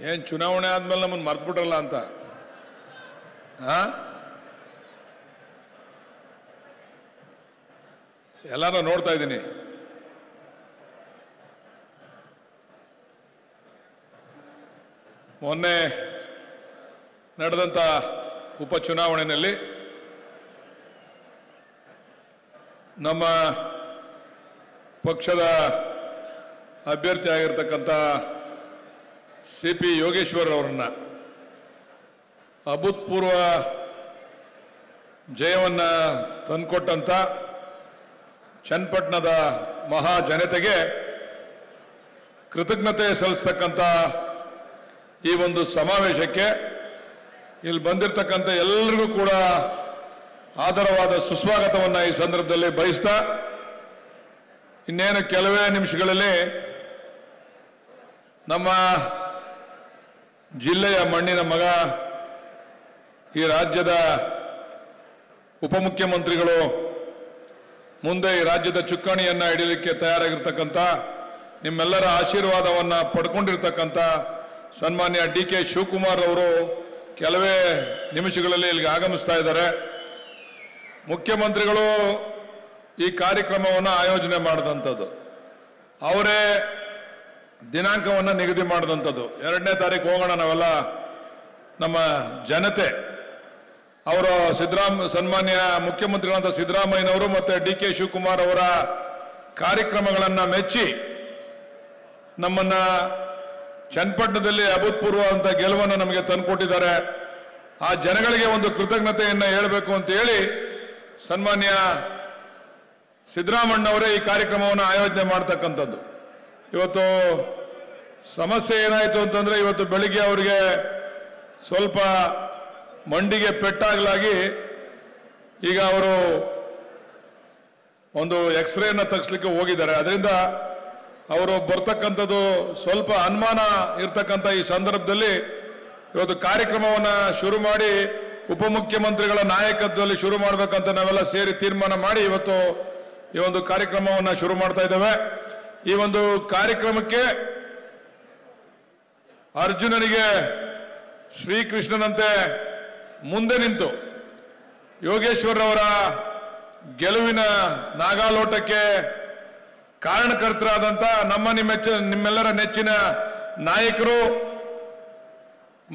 ಏನು ಚುನಾವಣೆ ಆದ್ಮೇಲೆ ನಮ್ಮನ್ನು ಮರ್ತ್ಬಿಟ್ರಲ್ಲ ಅಂತ ಎಲ್ಲಾನು ನೋಡ್ತಾ ಇದ್ದೀನಿ. ಮೊನ್ನೆ ನಡೆದಂಥ ಉಪಚುನಾವಣೆಯಲ್ಲಿ ನಮ್ಮ ಪಕ್ಷದ ಅಭ್ಯರ್ಥಿ ಆಗಿರ್ತಕ್ಕಂಥ CP ಯೋಗೇಶ್ವರ್ ಅವರನ್ನ ಅಭೂತಪೂರ್ವ ಜಯವನ್ನು ತಂದುಕೊಟ್ಟಂಥ ಚನ್ನಪಟ್ಟಣದ ಮಹಾ ಜನತೆಗೆ ಕೃತಜ್ಞತೆ ಸಲ್ಲಿಸ್ತಕ್ಕಂಥ ಈ ಒಂದು ಸಮಾವೇಶಕ್ಕೆ ಇಲ್ಲಿ ಬಂದಿರತಕ್ಕಂಥ ಎಲ್ಲರಿಗೂ ಕೂಡ ಆದರವಾದ ಸುಸ್ವಾಗತವನ್ನು ಈ ಸಂದರ್ಭದಲ್ಲಿ ಬಯಸ್ತಾ, ಇನ್ನೇನು ಕೆಲವೇ ನಿಮಿಷಗಳಲ್ಲಿ ನಮ್ಮ ಜಿಲ್ಲೆಯ ಮಣ್ಣಿನ ಮಗ, ಈ ರಾಜ್ಯದ ಉಪಮುಖ್ಯಮಂತ್ರಿಗಳು, ಮುಂದೆ ಈ ರಾಜ್ಯದ ಚುಕ್ಕಾಣಿಯನ್ನು ಹಿಡಿಯಲಿಕ್ಕೆ ತಯಾರಾಗಿರ್ತಕ್ಕಂಥ ನಿಮ್ಮೆಲ್ಲರ ಆಶೀರ್ವಾದವನ್ನು ಪಡ್ಕೊಂಡಿರ್ತಕ್ಕಂಥ ಸನ್ಮಾನ್ಯ DK ಶಿವಕುಮಾರ್ ಅವರು ಕೆಲವೇ ನಿಮಿಷಗಳಲ್ಲಿ ಇಲ್ಲಿಗೆ ಆಗಮಿಸ್ತಾ ಇದ್ದಾರೆ. ಮುಖ್ಯಮಂತ್ರಿಗಳು ಈ ಕಾರ್ಯಕ್ರಮವನ್ನು ಆಯೋಜನೆ ಮಾಡಿದಂಥದ್ದು, ಅವರೇ ದಿನಾಂಕವನ್ನು ನಿಗದಿ ಮಾಡಿದಂಥದ್ದು. 2ನೇ ತಾರೀಕು ಹೋಗೋಣ ನಾವೆಲ್ಲ, ನಮ್ಮ ಜನತೆ ಅವರು ಸನ್ಮಾನ್ಯ ಮುಖ್ಯಮಂತ್ರಿಗಳಾದ ಸಿದ್ದರಾಮಯ್ಯನವರು ಮತ್ತು DK ಶಿವಕುಮಾರ್ ಅವರ ಕಾರ್ಯಕ್ರಮಗಳನ್ನು ಮೆಚ್ಚಿ ನಮ್ಮನ್ನ ಚನ್ನಪಟ್ಟಣದಲ್ಲಿ ಅಭೂತಪೂರ್ವ ಅಂತ ಗೆಲುವನ್ನು ನಮಗೆ ತಂದುಕೊಟ್ಟಿದ್ದಾರೆ. ಆ ಜನಗಳಿಗೆ ಒಂದು ಕೃತಜ್ಞತೆಯನ್ನು ಹೇಳಬೇಕು ಅಂತ ಹೇಳಿ ಸನ್ಮಾನ್ಯ ಸಿದ್ದರಾಮಣ್ಣವರೇ ಈ ಕಾರ್ಯಕ್ರಮವನ್ನು ಆಯೋಜನೆ ಮಾಡ್ತಕ್ಕಂಥದ್ದು. ಇವತ್ತು ಸಮಸ್ಯೆ ಏನಾಯಿತು ಅಂತಂದ್ರೆ, ಇವತ್ತು ಬೆಳಿಗ್ಗೆ ಅವರಿಗೆ ಸ್ವಲ್ಪ ಮಂಡಿಗೆ ಪೆಟ್ಟಾಗಲಾಗಿ ಈಗ ಅವರು ಒಂದು ಎಕ್ಸ್ರೇನ ತೆಗೆಸ್ಲಿಕ್ಕೆ ಹೋಗಿದ್ದಾರೆ. ಅದರಿಂದ ಅವರು ಬರ್ತಕ್ಕಂಥದ್ದು ಸ್ವಲ್ಪ ಅನುಮಾನ ಇರ್ತಕ್ಕಂಥ ಈ ಸಂದರ್ಭದಲ್ಲಿ ಇವತ್ತು ಕಾರ್ಯಕ್ರಮವನ್ನು ಶುರು ಮಾಡಿ ಉಪಮುಖ್ಯಮಂತ್ರಿಗಳ ನಾಯಕತ್ವದಲ್ಲಿ ಶುರು ಮಾಡಬೇಕಂತ ನಾವೆಲ್ಲ ಸೇರಿ ತೀರ್ಮಾನ ಮಾಡಿ ಇವತ್ತು ಈ ಒಂದು ಕಾರ್ಯಕ್ರಮವನ್ನು ಶುರು ಮಾಡ್ತಾ ಇದ್ದೇವೆ. ಈ ಒಂದು ಕಾರ್ಯಕ್ರಮಕ್ಕೆ ಅರ್ಜುನನಿಗೆ ಶ್ರೀಕೃಷ್ಣನಂತೆ ಮುಂದೆ ನಿಂತು ಯೋಗೇಶ್ವರವರ ಗೆಲುವಿನ ನಾಗಾಲೋಟಕ್ಕೆ ಕಾರಣಕರ್ತರಾದಂಥ ನಿಮ್ಮೆಲ್ಲರ ನೆಚ್ಚಿನ ನಾಯಕರು,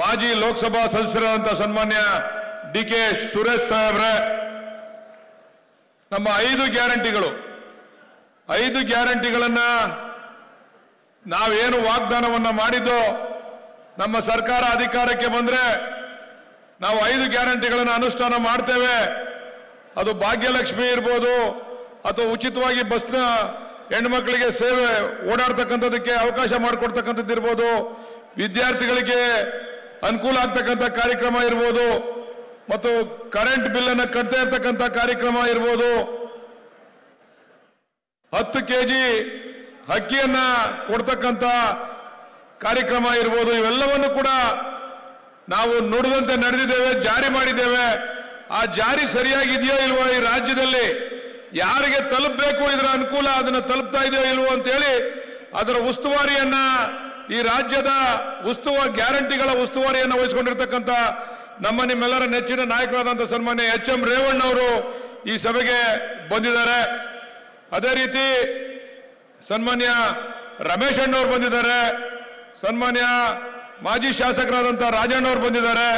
ಮಾಜಿ ಲೋಕಸಭಾ ಸದಸ್ಯರಾದಂಥ ಸನ್ಮಾನ್ಯ DK ಸುರೇಶ್ ಸಾಹೇಬ್ರೆ, ನಮ್ಮ 5 ಗ್ಯಾರಂಟಿಗಳನ್ನ ನಾವೇನು ವಾಗ್ದಾನವನ್ನ ಮಾಡಿದ್ದೋ, ನಮ್ಮ ಸರ್ಕಾರ ಅಧಿಕಾರಕ್ಕೆ ಬಂದ್ರೆ ನಾವು 5 ಗ್ಯಾರಂಟಿಗಳನ್ನು ಅನುಷ್ಠಾನ ಮಾಡ್ತೇವೆ. ಅದು ಭಾಗ್ಯಲಕ್ಷ್ಮಿ ಇರ್ಬೋದು, ಅಥವಾ ಉಚಿತವಾಗಿ ಬಸ್ನ ಹೆಣ್ಮಕ್ಳಿಗೆ ಸೇವೆ ಓಡಾಡ್ತಕ್ಕಂಥದಕ್ಕೆ ಅವಕಾಶ ಮಾಡಿಕೊಡ್ತಕ್ಕಂಥದ್ದು ಇರ್ಬೋದು, ವಿದ್ಯಾರ್ಥಿಗಳಿಗೆ ಅನುಕೂಲ ಆಗ್ತಕ್ಕಂಥ ಕಾರ್ಯಕ್ರಮ ಇರ್ಬೋದು, ಮತ್ತು ಕರೆಂಟ್ ಬಿಲ್ ಅನ್ನು ಕಟ್ತಾ ಇರ್ತಕ್ಕಂಥ ಕಾರ್ಯಕ್ರಮ ಇರ್ಬೋದು, 10 kg ಅಕ್ಕಿಯನ್ನ ಕೊಡ್ತಕ್ಕಂಥ ಕಾರ್ಯಕ್ರಮ ಇರ್ಬೋದು, ಇವೆಲ್ಲವನ್ನು ಕೂಡ ನಾವು ನುಡಿದಂತೆ ನಡೆದಿದ್ದೇವೆ, ಜಾರಿ ಮಾಡಿದ್ದೇವೆ. ಆ ಜಾರಿ ಸರಿಯಾಗಿದೆಯೋ ಇಲ್ವೋ, ಈ ರಾಜ್ಯದಲ್ಲಿ ಯಾರಿಗೆ ತಲುಪಬೇಕು ಇದರ ಅನುಕೂಲ ಅದನ್ನು ತಲುಪ್ತಾ ಇದೆಯೋ ಇಲ್ವೋ ಅಂತೇಳಿ ಅದರ ಉಸ್ತುವಾರಿಯನ್ನ, ಈ ರಾಜ್ಯದ ಗ್ಯಾರಂಟಿಗಳ ಉಸ್ತುವಾರಿಯನ್ನು ವಹಿಸಿಕೊಂಡಿರ್ತಕ್ಕಂಥ ನಿಮ್ಮೆಲ್ಲರ ನೆಚ್ಚಿನ ನಾಯಕರಾದಂಥ ಸನ್ಮಾನ್ಯ HM ರೇವಣ್ಣವರು ಈ ಸಭೆಗೆ ಬಂದಿದ್ದಾರೆ. ಅದೇ ರೀತಿ ಸನ್ಮಾನ್ಯ ರಮೇಶ್ ಅಣ್ಣವ್ರು ಬಂದಿದ್ದಾರೆ, ಸನ್ಮಾನ್ಯ ಮಾಜಿ ಶಾಸಕರಾದಂಥ ರಾಜಣ್ಣವ್ರು ಬಂದಿದ್ದಾರೆ.